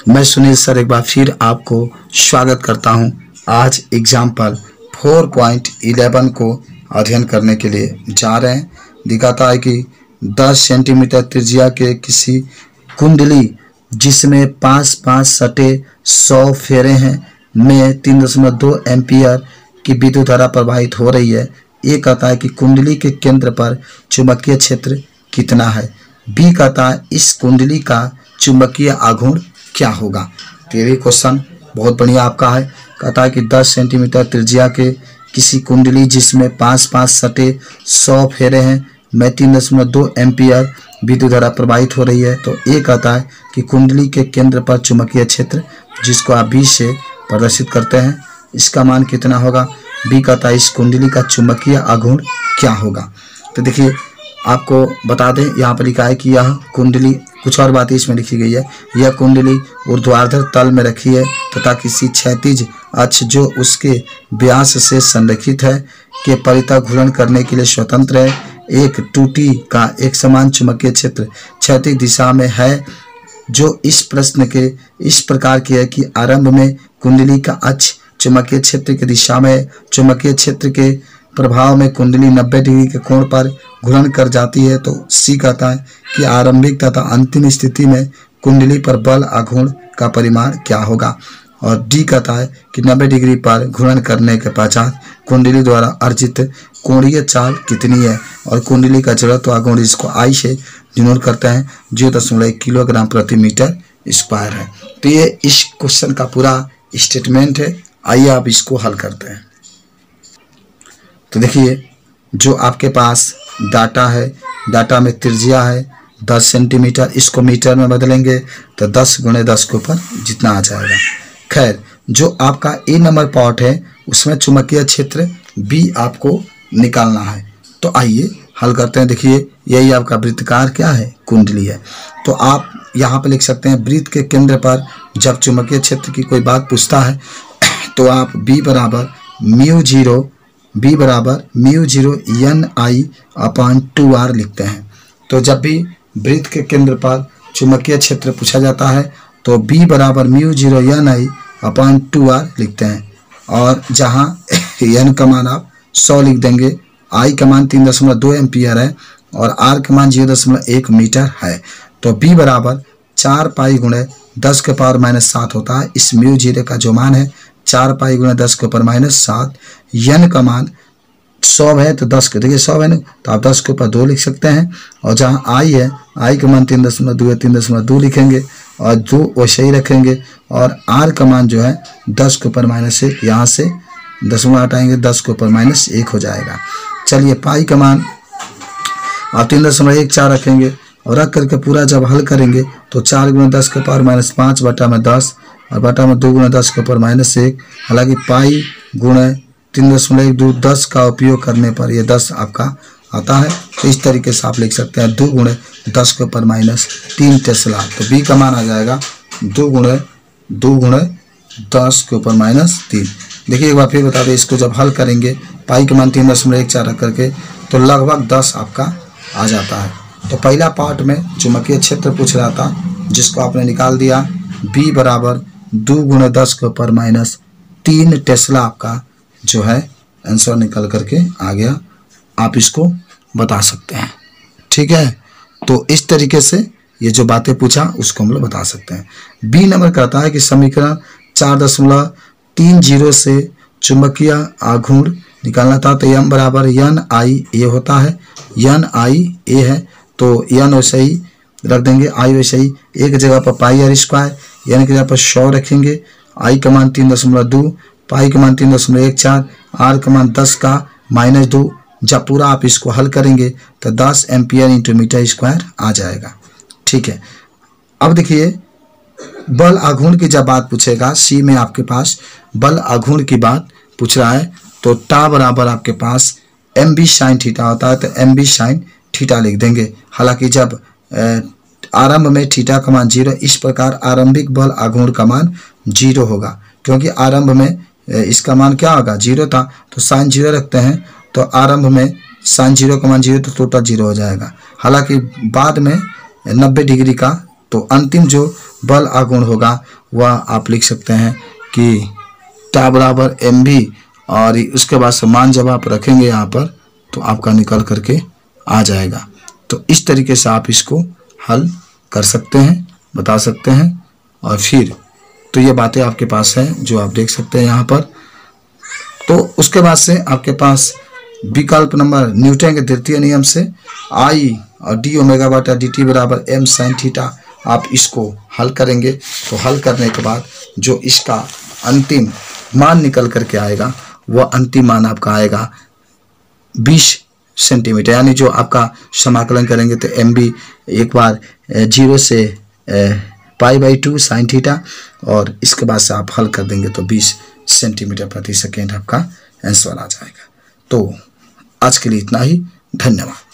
मैं सुनील सर एक बार फिर आपको स्वागत करता हूं। आज एग्जाम्पल 4.11 को अध्ययन करने के लिए जा रहे हैं। दिखाता है कि 10 सेंटीमीटर त्रिज्या के किसी कुंडली जिसमें 5 सटे 100 फेरे हैं में 3.2 एम्पियर की विद्युत धारा प्रवाहित हो रही है। ए कहता है कि कुंडली के केंद्र पर चुंबकीय क्षेत्र कितना है। बी कहता है इस कुंडली का चुंबकीय आघूर्ण क्या होगा। तो ये भी क्वेश्चन बहुत बढ़िया आपका है। कहता है कि 10 सेंटीमीटर त्रिज्या के किसी कुंडली जिसमें 5 सटे 100 फेरे हैं में 3.2 एम्पियर विद्युत धारा प्रवाहित हो रही है। तो ए कहता है कि कुंडली के केंद्र पर चुंबकीय क्षेत्र जिसको आप बी से प्रदर्शित करते हैं इसका मान कितना होगा। बी कहता है इस कुंडली का चुंबकीय आघूर्ण क्या होगा। तो देखिए आपको बता दें, यहाँ पर लिखा है कि यह कुंडली, कुछ और बातें इसमें लिखी गई है। यह कुंडली ऊर्ध्वाधर तल में रखी है तथा किसी क्षैतिज अक्ष जो उसके व्यास से संरेखित है के परितः घूर्णन करने के लिए स्वतंत्र है। एक टूटी का एक समान चुंबकीय क्षेत्र क्षैतिज दिशा में है जो इस प्रश्न के इस प्रकार की है कि आरंभ में कुंडली का अक्ष चुंबकीय क्षेत्र की दिशा में, चुंबकीय क्षेत्र के प्रभाव में कुंडली 90 डिग्री के कोण पर घूर्णन कर जाती है। तो सी कहता है कि आरंभिक तथा अंतिम स्थिति में कुंडली पर बल आघूर्ण का परिमाण क्या होगा। और डी कहता है कि 90 डिग्री पर घूर्णन करने के पश्चात कुंडली द्वारा अर्जित कोणीय चाल कितनी है। और कुंडली का जड़त्व आघूर्ण इसको आई से डिनोट करते हैं 0.1 किलोग्राम प्रति मीटर स्क्वायर है। तो ये इस क्वेश्चन का पूरा स्टेटमेंट है। आइए आप इसको हल करते हैं। तो देखिए जो आपके पास डाटा है, डाटा में त्रिज्या है 10 सेंटीमीटर, इसको मीटर में बदलेंगे तो 10 × 10 के ऊपर जितना आ जाएगा। खैर जो आपका ए नंबर पार्ट है उसमें चुंबकीय क्षेत्र बी आपको निकालना है। तो आइए हल करते हैं। देखिए यही आपका वृत्तकार क्या है, कुंडली है। तो आप यहाँ पर लिख सकते हैं वृत्त के केंद्र पर जब चुंबकीय क्षेत्र की कोई बात पूछता है तो आप B बराबर μ0 Ni/2r लिखते हैं। तो जब भी वृत्त के केंद्र पर चुंबकीय क्षेत्र पूछा जाता है तो B बराबर μ0 Ni/2r लिखते हैं। और जहाँ n का मान आप 100 लिख देंगे, I का मान 3.2 एम्पियर है और R का मान 0.1 मीटर है। तो B बराबर 4 पाई × 10 के पावर -7 होता है। इस μ0 का जो मान है 4 पाई × 10 के ऊपर -7, n का मान 100 है तो 10 के, देखिए 100 है ना, तो आप 10 के ऊपर 2 लिख सकते हैं। और जहाँ I है, I का मान 3.2 है, 3.2 लिखेंगे और 2 वैसे ही रखेंगे। और R का मान जो है 10 के ऊपर -1, यहाँ से दशमलव हटाएंगे 10 के ऊपर -1 हो जाएगा। चलिए पाई का मान आप 3.14 रखेंगे और रख करके पूरा जब हल करेंगे तो 4 × 10 के पावर -5 बटा में 10 और बटा में 2 × 10 के ऊपर -1। हालांकि पाई × 3.12 10 का उपयोग करने पर यह 10 आपका आता है। तो इस तरीके से आप लिख सकते हैं 2 × 10 के ऊपर -3 टेस्ला। तो बी का मान आ जाएगा 2 × 10 के ऊपर -3। देखिए एक बार फिर बता दें, इसको जब हल करेंगे पाई का मान 3.14 रख करके तो लगभग 10 आपका आ जाता है। तो पहला पार्ट में चुंबकीय क्षेत्र पूछ रहा था जिसको आपने निकाल दिया। बी बराबर 2 × 10 के ऊपर -3 टेस्ला आपका जो है आंसर निकल करके आ गया। आप इसको बता सकते हैं, ठीक है। तो इस तरीके से ये जो बातें पूछा उसको हम लोग बता सकते हैं। बी नंबर कहता है कि समीकरण 4.30 से चुंबकीय आघूर्ण निकालना था। तो m बराबर Ni a होता है, Ni a है तो n वैसे ही रख देंगे, I वैसे ही एक जगह पर πr², n की जगह पर 100 रखेंगे। I का मान 3.2, पाई का मान 3.14, R का मान 10 का -2। जब पूरा आप इसको हल करेंगे तो 10 एम्पियर × मीटर स्क्वायर आ जाएगा, ठीक है। अब देखिए बल आघूर्ण की जब बात पूछेगा, सी में आपके पास बल आघूर्ण की बात पूछ रहा है तो टा बराबर आपके पास mb sin थीटा होता है। तो mb sin थीटा लिख देंगे। हालांकि जब आरंभ में थीटा का मान 0, इस प्रकार आरंभिक बल आघूर्ण का मान 0 होगा क्योंकि आरंभ में इसका मान क्या होगा 0 था। तो sin 0 रखते हैं तो आरंभ में sin 0 का मान 0 तो टोटल 0 हो जाएगा। हालांकि बाद में 90 डिग्री का तो अंतिम जो बल आघूर्ण होगा वह आप लिख सकते हैं कि टा बराबर mv, और उसके बाद समान जब आप रखेंगे यहाँ पर तो आपका निकल करके आ जाएगा। तो इस तरीके से आप इसको हल कर सकते हैं, बता सकते हैं। और फिर तो ये बातें आपके पास हैं जो आप देख सकते हैं यहाँ पर। तो उसके बाद से आपके पास विकल्प नंबर न्यूटन के द्वितीय नियम से I और डी ओमेगा बटा डी टी बराबर m sin थीटा, आप इसको हल करेंगे। तो हल करने के बाद जो इसका अंतिम मान निकल करके आएगा वह अंतिम मान आपका आएगा 20 सेंटीमीटर, यानी जो आपका समाकलन करेंगे तो mb एक बार 0 से π/2 sin थीटा, और इसके बाद से आप हल कर देंगे तो 20 सेंटीमीटर प्रति सेकेंड आपका आंसर आ जाएगा। तो आज के लिए इतना ही, धन्यवाद।